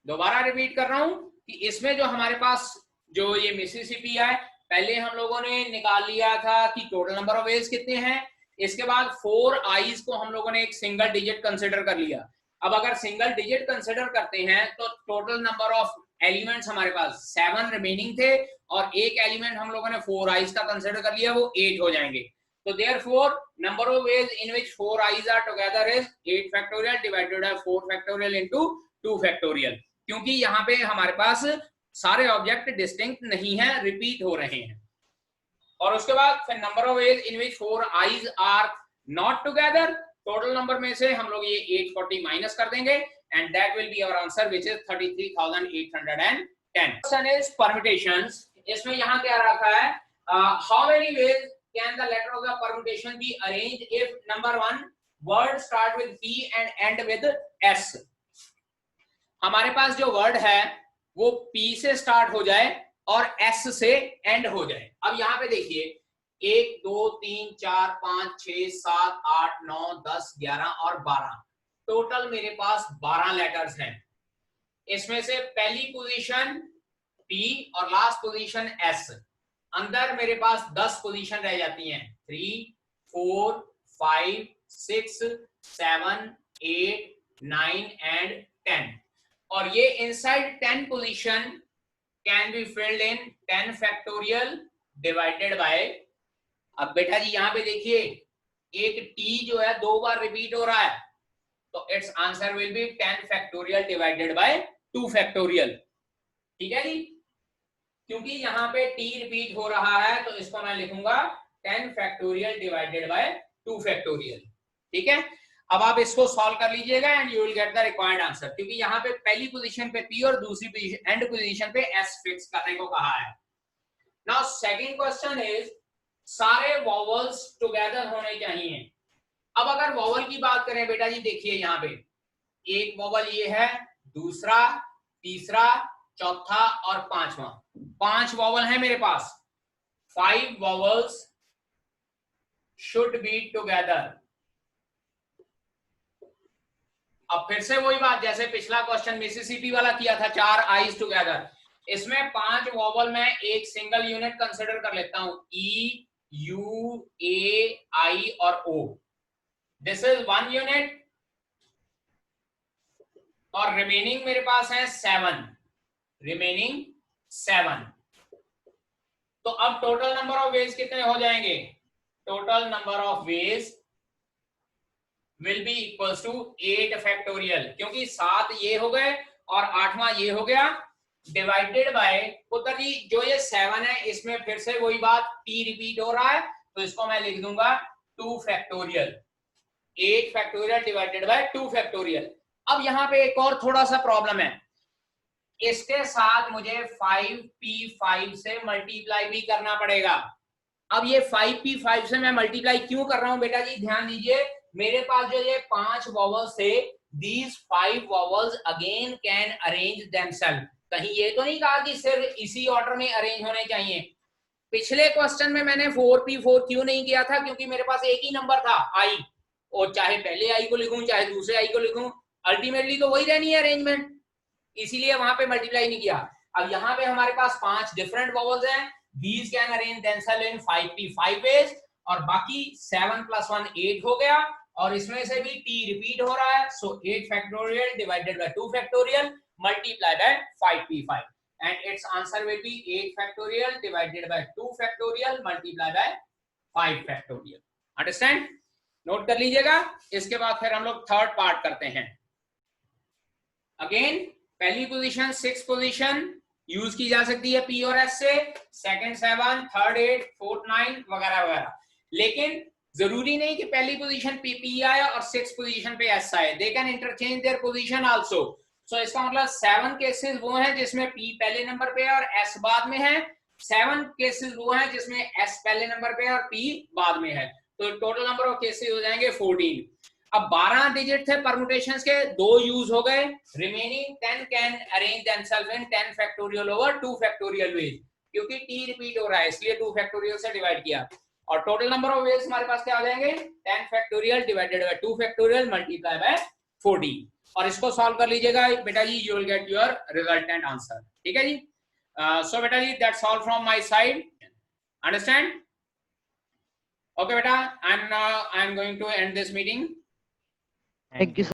दोबारा रिपीट कर रहा हूं कि इसमें जो हमारे पास जो ये मिसिसिपी है, पहले हम लोगों ने निकाल लिया था कि टोटल नंबर ऑफ वेज कितने हैं, इसके बाद 4 आईज को हम लोगों ने एक सिंगल डिजिट कंसिडर कर लिया। अब अगर सिंगल डिजिट कंसिडर करते हैं तो टोटल नंबर ऑफ एलिमेंट्स हमारे पास 7 रिमेनिंग थे और एक एलिमेंट हम लोगों ने 4 आईज का कंसिडर कर लिया, वो 8 हो जाएंगे। तो therefore number of ways in which 4 i's are together is 8 factorial divided by 4 factorial into 2 factorial, क्योंकि यहाँ पे हमारे पास सारे ऑब्जेक्ट डिस्टिंक्ट नहीं है, रिपीट हो रहे हैं। और उसके बाद फिर number of ways in which 4 I's are not together, total number में से हम लोग ये 840 माइनस कर देंगे and that will be our answer which is 33,810। Question is permutations. इसमें यहाँ क्या रखा है, how many ways can the letter of the permutation be arranged if number 1 word start with P and end with S। हमारे पास जो word है वो P से स्टार्ट हो जाए और S से एंड हो जाए। अब यहाँ पे देखिए 1 2 3 4 5 6 7 8 9 10 11 और 12, टोटल मेरे पास 12 लेटर्स हैं। इसमें से पहली पोजीशन P और लास्ट पोजीशन S, अंदर मेरे पास 10 पोजीशन रह जाती हैं, 3 4 5 6 7 8 9 एंड 10, और ये inside 10 position can be filled in 10 factorial divided bye. अब बेटा जी यहाँ पे देखिए एक टी जो है 2 बार रिपीट हो रहा है, तो it's answer will be 10 factorial divided by 2 factorial. ठीक है जी, क्योंकि यहाँ पे t रिपीट हो रहा है तो इसको मैं लिखूंगा 10 फैक्टोरियल डिवाइडेड बाय 2 फैक्टोरियल। ठीक है, अब आप इसको सॉल्व कर लीजिएगा and you will get the required answer, क्योंकि यहाँ पे पहली पोजीशन पे p और दूसरी पोजीशन एंड पोजीशन पे s फिक्स करने को कहा है। नाउ सेकंड क्वेश्चन इज सारे वॉवल्स टुगेदर होने चाहिए। अब अगर वॉवल की बात करें बेटा जी, देखिए यहाँ पे एक वॉवल ये है, दूसरा, तीसरा, चौथा और पांचवा, 5 वॉवल है मेरे पास। 5 वॉवल्स शुड बी टुगेदर। अब फिर से वही बात जैसे पिछला क्वेश्चन मिसिसिपी वाला किया था, 4 आईज टुगेदर, इसमें 5 वॉवल में एक सिंगल यूनिट कंसिडर कर लेता हूं, ई यू ए आई और ओ, दिस इज 1 यूनिट, और रिमेनिंग मेरे पास है 7, रिमेनिंग 7। तो अब टोटल नंबर ऑफ वेज कितने हो जाएंगे, total number of ways will be equals to 8 factorial, क्योंकि 7 ये हो गए और 8वां ये हो गया, डिवाइडेड बाय पुत्र जी जो ये 7 है इसमें फिर से वही बात p रिपीट हो रहा है, तो इसको मैं लिख दूंगा 2 factorial, 8 factorial divided by 2 factorial. अब यहाँ पे एक और थोड़ा सा प्रॉब्लम है, इसके साथ मुझे 5p5 से मल्टीप्लाई भी करना पड़ेगा। अब ये 5p5 से मैं मल्टीप्लाई क्यों कर रहा हूं बेटा जी, ध्यान दीजिए, मेरे पास जो ये 5 वॉवल्स थे, these 5 vowels again can arrange themselves। कहीं ये तो नहीं कहा कि सिर्फ इसी ऑर्डर में अरेंज होने चाहिए। पिछले क्वेश्चन में मैंने 4p4 क्यों नहीं किया था, क्योंकि मेरे पास एक ही नंबर था i, और चाहे पहले i को लिखूं चाहे दूसरे i को लिखूं, अल्टीमेटली तो वही रहनी है अरेंजमेंट, इसीलिए वहां पे मल्टीप्लाई नहीं किया। अब यहाँ पे हमारे पास 5 डिफरेंट वॉवल्स हैं, these can arrange themselves in 5p5 ways, और बाकी 7 + 1 8 हो गया, और इसमें से भी t रिपीट हो रहा है, सो 8 factorial divided by 2 factorial multiply bye 5p5 and it's answer will be 8 factorial divided by 2 factorial multiply bye 5 factorial. Understand, note कर लीजिएगा। इसके बाद फिर हम लोग थर्ड पार्ट करते हैं। अगेन पहली पोजीशन 6 पोजीशन यूज की जा सकती है p और s से, सेकंड 7, थर्ड 8, फोर्थ 9 वगैरह वगैरह, लेकिन जरूरी नहीं कि पहली पोजीशन पे p आए और 6 पोजीशन पे s आए, they can interchange their position also. So इसका मतलब 7 केसेस वो हैं जिसमें p पहले नंबर पे है और s बाद में है, 7 केसेस वो हैं जिसमें s पहले नंबर पे है और p बाद में है, तो टोटल नंबर ऑफ केसेस हो जाएंगे 14। अब 12 डिजिट थे परम्यूटेशंस के, 2 यूज हो गए, remaining 10 can arrange themselves in 10 factorial over 2 factorial veg, क्योंकि t रिपीट हो रहा है इसलिए 2 फैक्टोरियल से डिवाइड किया, और टोटल नंबर ऑफ वेज हमारे पास क्या आ जाएंगे 10 factorial divided by 2 factorial multiply by 14। और इसको सॉल्व कर लीजिएगा बेटा जी, you will get your resultant answer. ठीक है जी। सो बेटा जी that's all from my side, understand? Okay बेटा, I am going to end this meeting. Thank you.